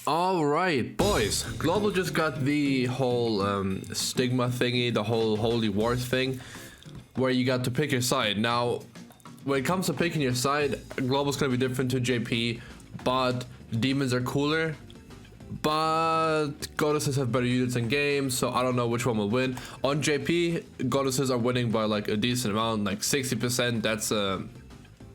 All right, boys. Global just got the whole stigma thingy, the whole holy war thing, where you got to pick your side. Now, when it comes to picking your side, Global's gonna be different to JP, but demons are cooler. But goddesses have better units in games, so I don't know which one will win. On JP, goddesses are winning by like a decent amount, like 60%.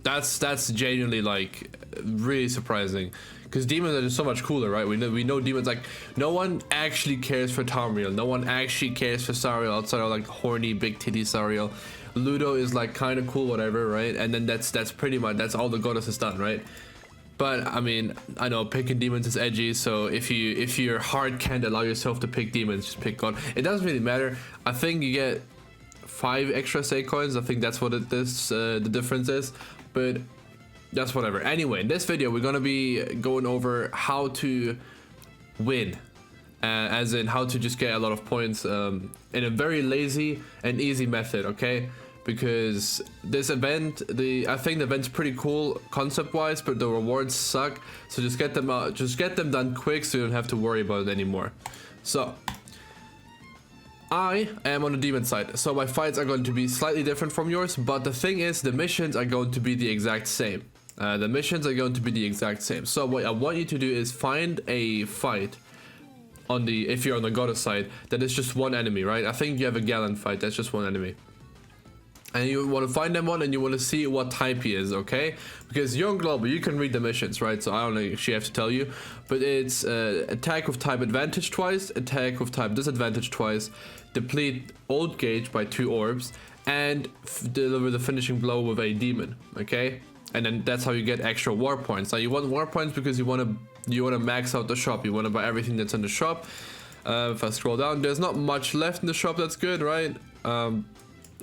That's genuinely like really surprising, because demons are just so much cooler, right? We know demons, like no one actually cares for Tamriel, no one actually cares for Sariel outside of like horny big titty Sariel. Ludo is like kind of cool, whatever, right? And then that's pretty much that's all the goddess has done, right? But I mean, I know picking demons is edgy, so if your heart can't allow yourself to pick demons, just pick god. It doesn't really matter. I think you get 5 extra say coins. I think that's what the difference is, but that's whatever. Anyway, in this video we're gonna be going over how to win, as in how to just get a lot of points in a very lazy and easy method, okay? Because this event, I think the event's pretty cool concept wise, but the rewards suck, so just get them out, just get them done quick so you don't have to worry about it anymore. So I am on the demon side, so my fights are going to be slightly different from yours, but the thing is, the missions are going to be the exact same. So what I want you to do is find a fight on the, if you're on the goddess side, that is just one enemy, right? I think you have a Gallon fight, that's just one enemy. And you want to find them one, and you want to see what type he is, okay? Because you're on global, you can read the missions, right? So I don't actually have to tell you, but it's attack with type advantage twice, attack with type disadvantage twice, deplete old gauge by 2 orbs, and deliver the finishing blow with a demon, okay? And then that's how you get extra war points. Now you want war points because you want to max out the shop. You want to buy everything that's in the shop. If I scroll down, there's not much left in the shop. That's good, right?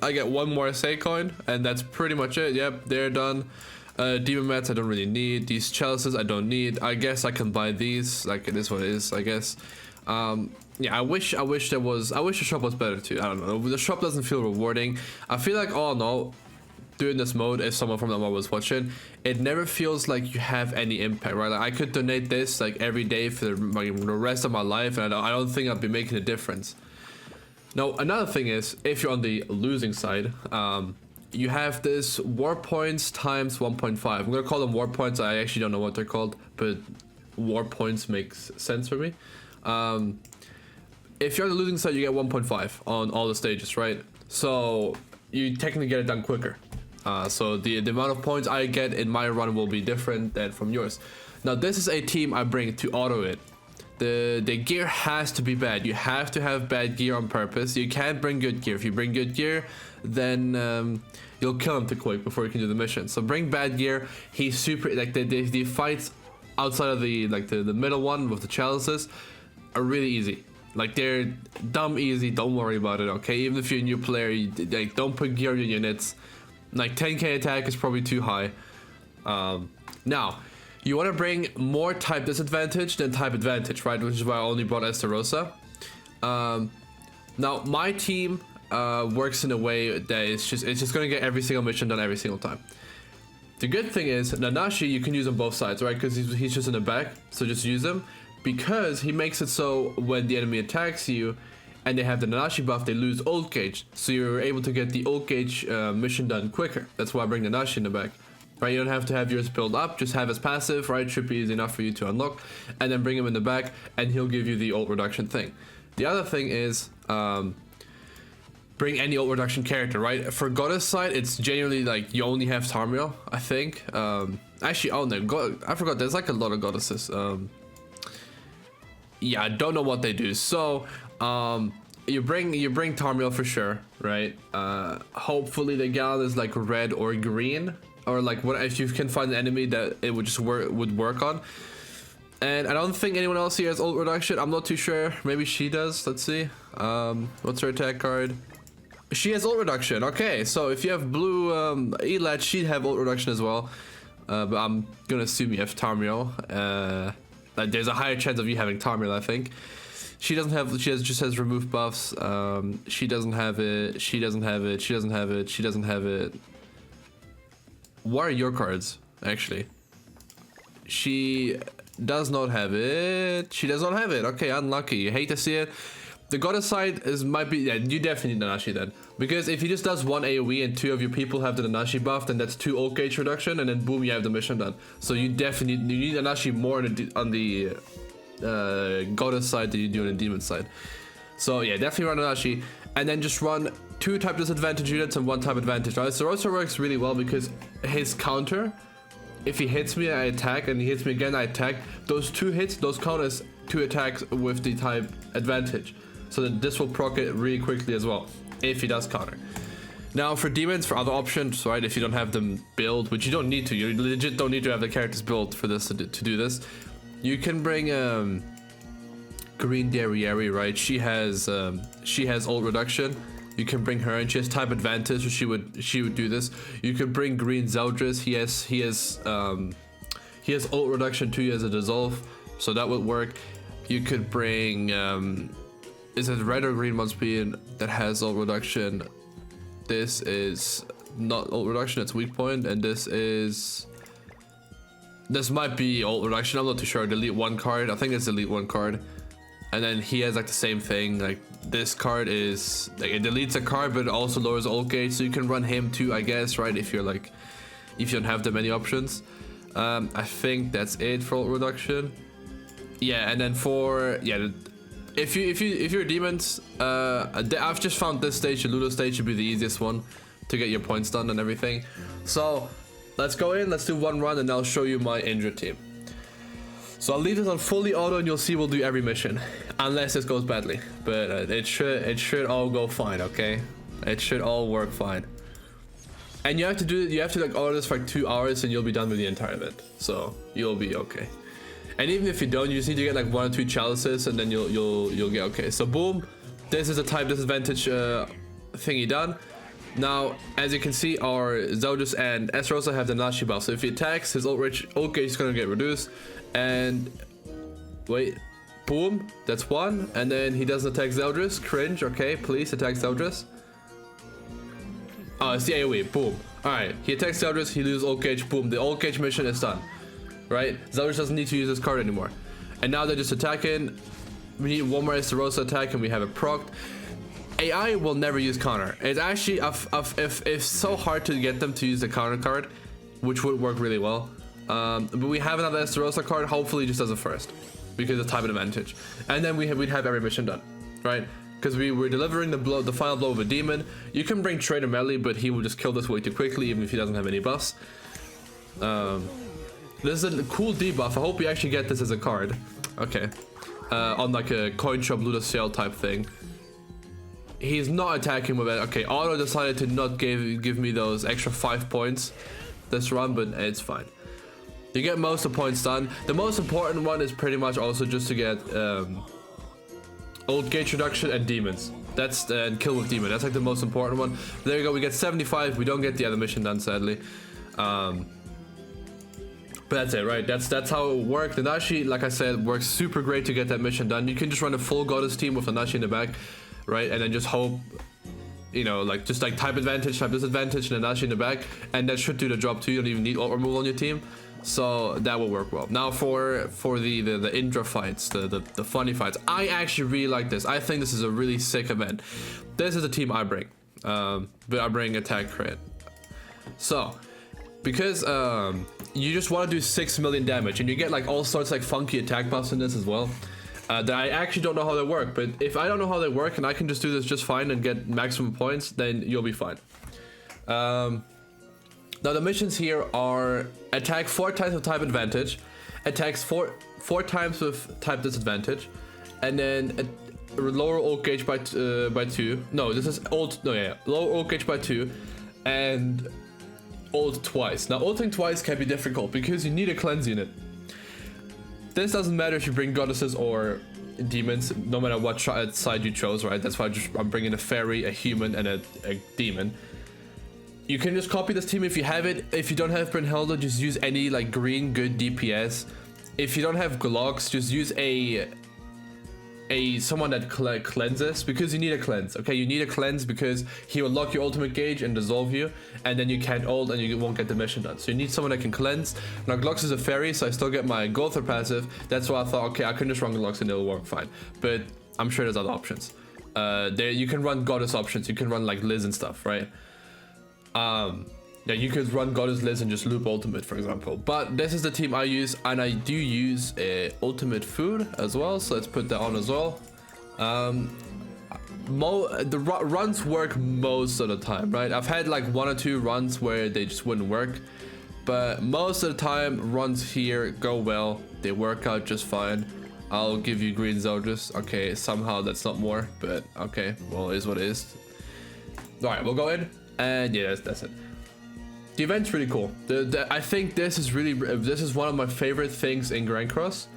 I get 1 more say coin, and that's pretty much it. Yep, they're done. Demon mats I don't really need. These chalices I don't need. I guess I can buy these. Like, it is what it is, I guess. Yeah, I wish the shop was better too. I don't know. The shop doesn't feel rewarding. I feel like, oh no, doing this mode, if someone from the mod was watching, it never feels like you have any impact, right? Like, I could donate this like every day for the rest of my life, and I don't think I'd be making a difference. Now, another thing is, if you're on the losing side, you have this war points times 1.5. I'm gonna call them war points. I actually don't know what they're called, but war points makes sense for me. If you're on the losing side, you get 1.5 on all the stages, right? So you technically get it done quicker. So the amount of points I get in my run will be different than from yours. Now, this is a team I bring to auto it. The gear has to be bad. You have to have bad gear on purpose. You can't bring good gear. If you bring good gear, then you'll kill him too quick before you can do the mission. So bring bad gear. He's super, like the fights outside of the middle one with the chalices are really easy. Like, they're dumb easy. Don't worry about it, okay? Even if you're a new player, like, don't put gear on your units. Like, 10k attack is probably too high. Now, you want to bring more type disadvantage than type advantage, right? Which is why I only brought Esterosa. Now, my team works in a way that it's just going to get every single mission done every single time. The good thing is, Nanashi, you can use on both sides, right? Because he's just in the back, so just use him. Because he makes it so when the enemy attacks you and they have the Nanashi buff, they lose ult gauge. So you're able to get the ult gauge mission done quicker. That's why I bring Nanashi in the back. Right, you don't have to have yours build up, just have his passive, right? Should be easy enough for you to unlock, and then bring him in the back, and he'll give you the ult reduction thing. The other thing is, bring any ult reduction character, right? For goddess side, it's genuinely like you only have Tamriel, I think. Actually, oh no, I forgot. There's like a lot of goddesses. Yeah, I don't know what they do. So, you bring Tamriel for sure, right? Hopefully the gal is like red or green. Or like, what if you can find an enemy that it would just work on. And I don't think anyone else here has ult reduction. I'm not too sure. Maybe she does. Let's see. What's her attack card? She has ult reduction. Okay, so if you have blue Elat, she'd have ult reduction as well. But I'm gonna assume you have Tamriel. Like, there's a higher chance of you having Tamriel, I think. She doesn't have. Just has remove buffs. She doesn't have it. She doesn't have it. She doesn't have it. She doesn't have it. What are your cards, actually? She does not have it. She does not have it. Okay, unlucky. You hate to see it. The goddess side might be, yeah, you definitely need Nanashi then. Because if he just does one AoE and 2 of your people have the Nanashi buff, then that's 2 ult gauge reduction, and then boom, you have the mission done. So you definitely need Nanashi more on the goddess side than you do on the demon side. So yeah, definitely run Nanashi, and then just run 2 type disadvantage units and 1 type advantage. Right? So also works really well because his counter, if he hits me, I attack, and he hits me again, I attack. Those 2 hits, those count as 2 attacks with the type advantage. So that this will proc it really quickly as well, if he does counter. Now for demons, for other options, right, if you don't have them built, which you don't need to, you legit don't need to have the characters built for this to do this. You can bring Green Derriere, right? She has ult reduction. You can bring her, and she has type advantage, so she would do this. You could bring Green Zeldris. He has ult reduction too. He has a dissolve, so that would work. You could bring is it red or green one speed that has ult reduction? This is not ult reduction, it's weak point, and this might be ult reduction. I'm not too sure. Delete 1 card. I think it's delete 1 card. And then he has like the same thing. Like this card is like it deletes a card, but it also lowers ult gauge, so you can run him too, I guess, right? If you don't have that many options. I think that's it for ult reduction. Yeah, and then for if you're demons, I've just found this stage, the Ludo stage, should be the easiest one to get your points done and everything. So let's go in, let's do 1 run, and I'll show you my Indra team. So I'll leave this on fully auto, and you'll see we'll do every mission, unless this goes badly. But it should all go fine, okay? It should all work fine. And you have to like auto this for like 2 hours, and you'll be done with the entire event. So you'll be okay. And even if you don't, you just need to get like 1 or 2 chalices, and then you'll get okay. So boom, this is a type disadvantage thingy done. Now, as you can see, our Zeldris and Esterosa have the Nanashi buff. So if he attacks, his ult gauge is gonna get reduced. And wait, boom, that's 1. And then he doesn't attack Zeldris. Cringe. Okay, please attack Zeldris. Oh, it's the AoE. Boom. All right, he attacks Zeldris. He loses ult gauge. Boom, the ult gauge mission is done. Right? Zeldris doesn't need to use this card anymore. And now they're just attacking. We need 1 more Esterosa attack, and we have it procced. AI will never use counter. It's actually it's so hard to get them to use the counter card, which would work really well. But we have another Esterosa card. Hopefully, he just does it first because of type advantage, and then we'd have every mission done, right? Because we were delivering the final blow of a demon. You can bring Trader Melee, but he will just kill this way too quickly, even if he doesn't have any buffs. This is a cool debuff. I hope we actually get this as a card. Okay. On like a coin shop Ludo sale type thing. He's not attacking with it. Okay, Auto decided to not give me those extra 5 points this run, but it's fine. You get most of the points done. The most important one is pretty much also just to get ult gauge reduction and demons. That's and kill with demon. That's like the most important one. There you go. We get 75. We don't get the other mission done, sadly. But that's it, right? That's how it worked. The Nanashi, like I said, works super great to get that mission done. You can just run a full goddess team with a Nanashi in the back, right? And then just hope, you know, like just like type advantage, type disadvantage, and a Nanashi in the back, and that should do the job too. You don't even need ult removal on your team, so that will work well. Now for the Indra fights, the funny fights, I actually really like this. I think this is a really sick event. This is the team I bring, but I bring attack crit. So because you just want to do 6 million damage, and you get like all sorts of like funky attack buffs in this as well. That I actually don't know how they work, but if I don't know how they work and I can just do this just fine and get maximum points, then you'll be fine. Now the missions here are attack 4 times with type advantage, attacks 4 times with type disadvantage, and then lower ult gauge by 2. No, this is ult. No, yeah, lower ult gauge by 2, and ult twice. Now ulting twice can be difficult because you need a cleanse unit. This doesn't matter if you bring goddesses or demons, no matter what side you chose, right? That's why I'm bringing a fairy, a human, and a demon. You can just copy this team if you have it. If you don't have Brynhilde, just use any like green good DPS. If you don't have Glocks, just use a someone that cleanses, because you need a cleanse. Okay, you need a cleanse because he will lock your ultimate gauge and dissolve you, and then you can't ult and you won't get the mission done. So you need someone that can cleanse. Now Glux is a fairy, so I still get my Gother passive. That's why I thought, okay, I can just run Glux and it'll work fine. But I'm sure there's other options. There you can run goddess options. You can run like Liz and stuff, right? Yeah, you could run Goddess Liz and just loop ultimate, for example. But this is the team I use, and I do use ultimate food as well. So let's put that on as well. The runs work most of the time, right? I've had like 1 or 2 runs where they just wouldn't work, but most of the time runs here go well. They work out just fine. I'll give you green Zeldris. Okay, somehow that's not more, but okay, well, it is what it is. All right, we'll go in, and yeah, that's it. The event's really cool. I think this is one of my favorite things in Grand Cross.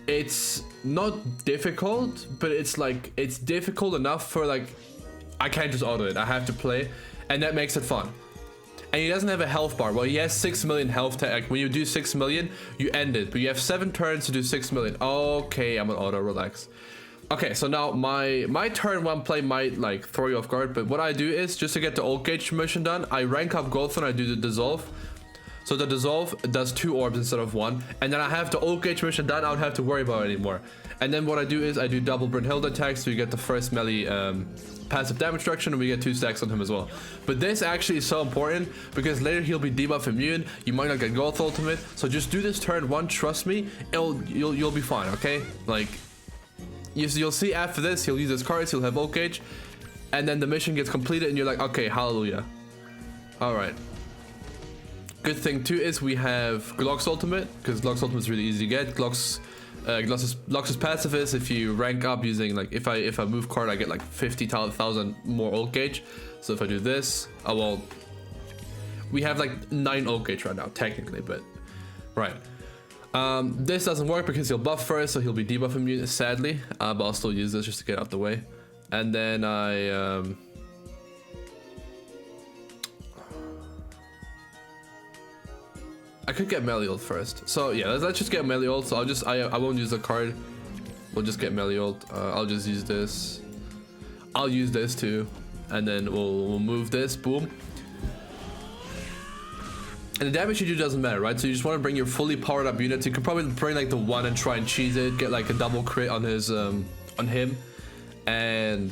It's not difficult, but it's difficult enough for like, I can't just auto it. I have to play, and that makes it fun. And he doesn't have a health bar. Well, he has 6 million health tag. When you do 6 million, you end it. But you have 7 turns to do 6 million. Okay, I'm an auto, relax. Okay, so now my turn 1 play might like throw you off guard, but what I do is, just to get the ult gauge mission done, I rank up Gother and I do the dissolve. So the dissolve does 2 orbs instead of 1, and then I have the ult gauge mission done. I don't have to worry about it anymore. And then what I do is I do double Brynhild attacks, so you get the first melee passive damage reduction, and we get 2 stacks on him as well. But this actually is so important because later he'll be debuff immune. You might not get Gother ultimate, so just do this turn 1. Trust me, you'll be fine. Okay, like. You'll see after this, he'll use his cards, he'll have ult gauge, and then the mission gets completed and you're like, okay, hallelujah. Alright. Good thing too is we have Glock's ultimate, because Glock's ultimate is really easy to get. Glock's passive is, if you rank up using, like, if I move card, I get like 50,000 more ult gauge. So if I do this, well, we have like 9 ult gauge right now, technically, but, right. This doesn't work because he'll buff first, so he'll be debuff immune, sadly. But I'll still use this just to get out the way. And then I could get melee ult first. So yeah, let's just get melee ult. So I won't use the card. We'll just get melee ult. I'll just use this. I'll use this too, and then we'll move this. Boom. And the damage you do doesn't matter, right? So you just want to bring your fully powered up units. You could probably bring like the 1 and try and cheese it, get like a double crit on his on him, and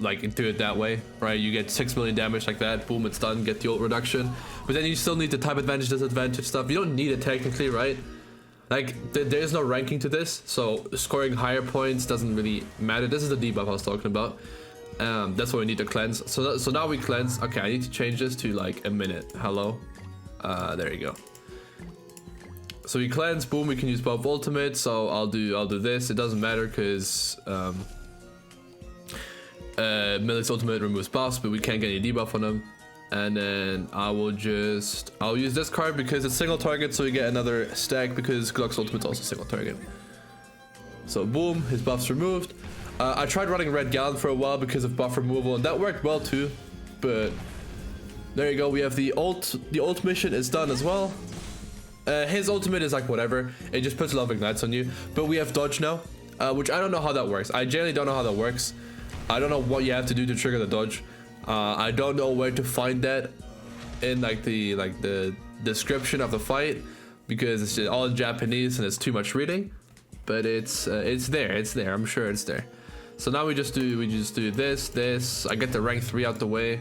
like do it that way, right? You get 6 million damage like that. Boom, it's done. Get the ult reduction, but then you still need the type advantage, disadvantage stuff. You don't need it technically, right? Like there's no ranking to this, so scoring higher points doesn't really matter. This is the debuff I was talking about. That's why we need to cleanse. So now we cleanse. Okay, I need to change this to like a minute. Hello. There you go. So we cleanse. Boom. We can use both ultimate. So I'll do this. It doesn't matter because Melee's ultimate removes buffs, but we can't get any debuff on them. And then I'll use this card because it's single target, so we get another stack because Glock's ultimate's also single target. So boom, his buff's removed. I tried running Red Gallon for a while because of buff removal, and that worked well too. But there you go. We have the ult. The ult mission is done as well. His ultimate is like whatever. It just puts a lot of ignites on you. But we have dodge now, which I don't know how that works. I generally don't know how that works. I don't know what you have to do to trigger the dodge. I don't know where to find that in like the description of the fight because it's just all in Japanese and it's too much reading. But it's there. It's there. I'm sure it's there. So now we just do this. I get the rank 3 out the way.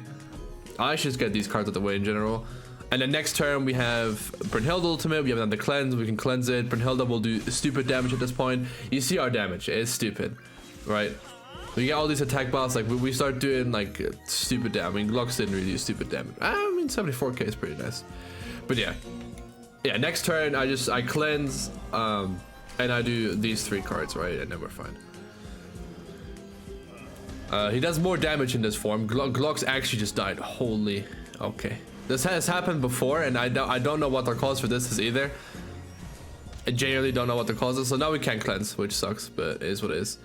I should just get these cards out the way in general. And then next turn we have Brynhild ultimate. We have another cleanse. We can cleanse it. Brynhild will do stupid damage at this point. You see our damage. It's stupid, right? We get all these attack buffs. Like we start doing like stupid damage. I mean, Glux didn't really do stupid damage. I mean, 74k is pretty nice. But yeah. Next turn I cleanse. And I do these 3 cards, right? And then we're fine. He does more damage in this form. Glux actually just died. Holy. Okay. This has happened before, and I don't know what the cause for this is either. I genuinely don't know what the cause is. So now we can't cleanse, which sucks, but it is what it is.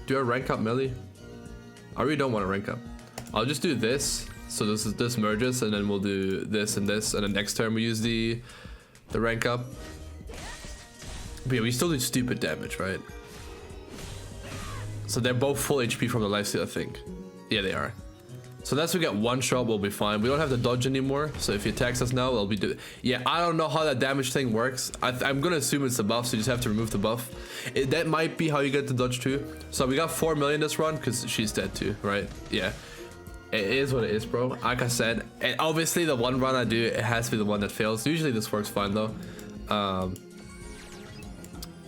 Do I rank up melee? I really don't want to rank up. I'll just do this. So this merges, and then we'll do this, and then next turn we use the rank up. But yeah, we still do stupid damage, right? So they're both full HP from the lifesteal, I think. Yeah, they are. So unless we get one shot, we'll be fine. We don't have the dodge anymore, so if he attacks us now, it'll be yeah, I don't know how that damage thing works. I'm gonna assume it's the buff, so you just have to remove the buff. That might be how you get the dodge too. So we got 4 million this run, because she's dead too, right? Yeah. It is what it is, bro. Like I said, and obviously the one run I do, it has to be the one that fails. Usually this works fine though.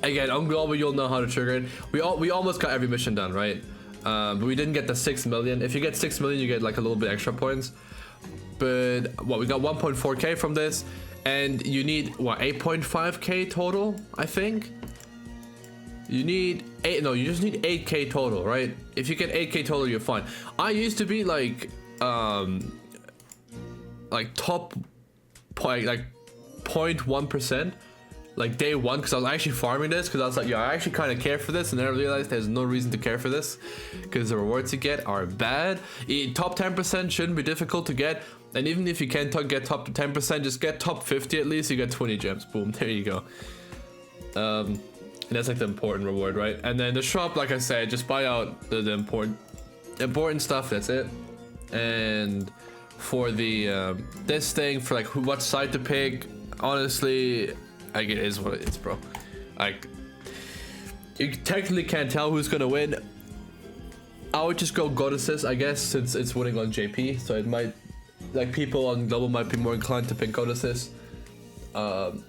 Again, on global, you'll know how to trigger it. We almost got every mission done, right? But we didn't get the 6 million. If you get 6 million, you get like a little bit extra points. But what, we got 1.4k from this, and you need what, 8.5k total, I think. You need you just need 8k total, right? If you get 8k total, you're fine. I used to be like top like 0.1%. Like day one, because I was actually farming this, because I was like, yeah, I actually kind of care for this, and then I realized there's no reason to care for this because the rewards you get are bad. Top 10% shouldn't be difficult to get, and even if you can't get top 10%, just get top 50 at least. You get 20 gems. Boom, there you go. And that's like the important reward, right? And then the shop, like I said, just buy out the important stuff. That's it. And for the this thing, for like what side to pick, honestly, like, it is what it is, bro. Like, you technically can't tell who's gonna win. I would just go goddesses, I guess, since it's winning on JP. So it might, like, people on global might be more inclined to pick goddesses. And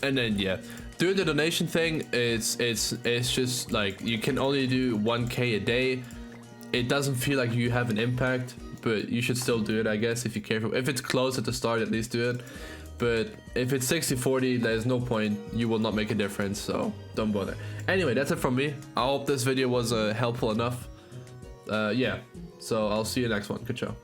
then yeah, doing the donation thing, it's just like you can only do 1k a day. It doesn't feel like you have an impact, but you should still do it, I guess, if you care. If it's close at the start, at least do it. But if it's 60-40, there's no point. You will not make a difference, so don't bother. Anyway, that's it from me. I hope this video was helpful enough. Yeah, so I'll see you next one. Good show.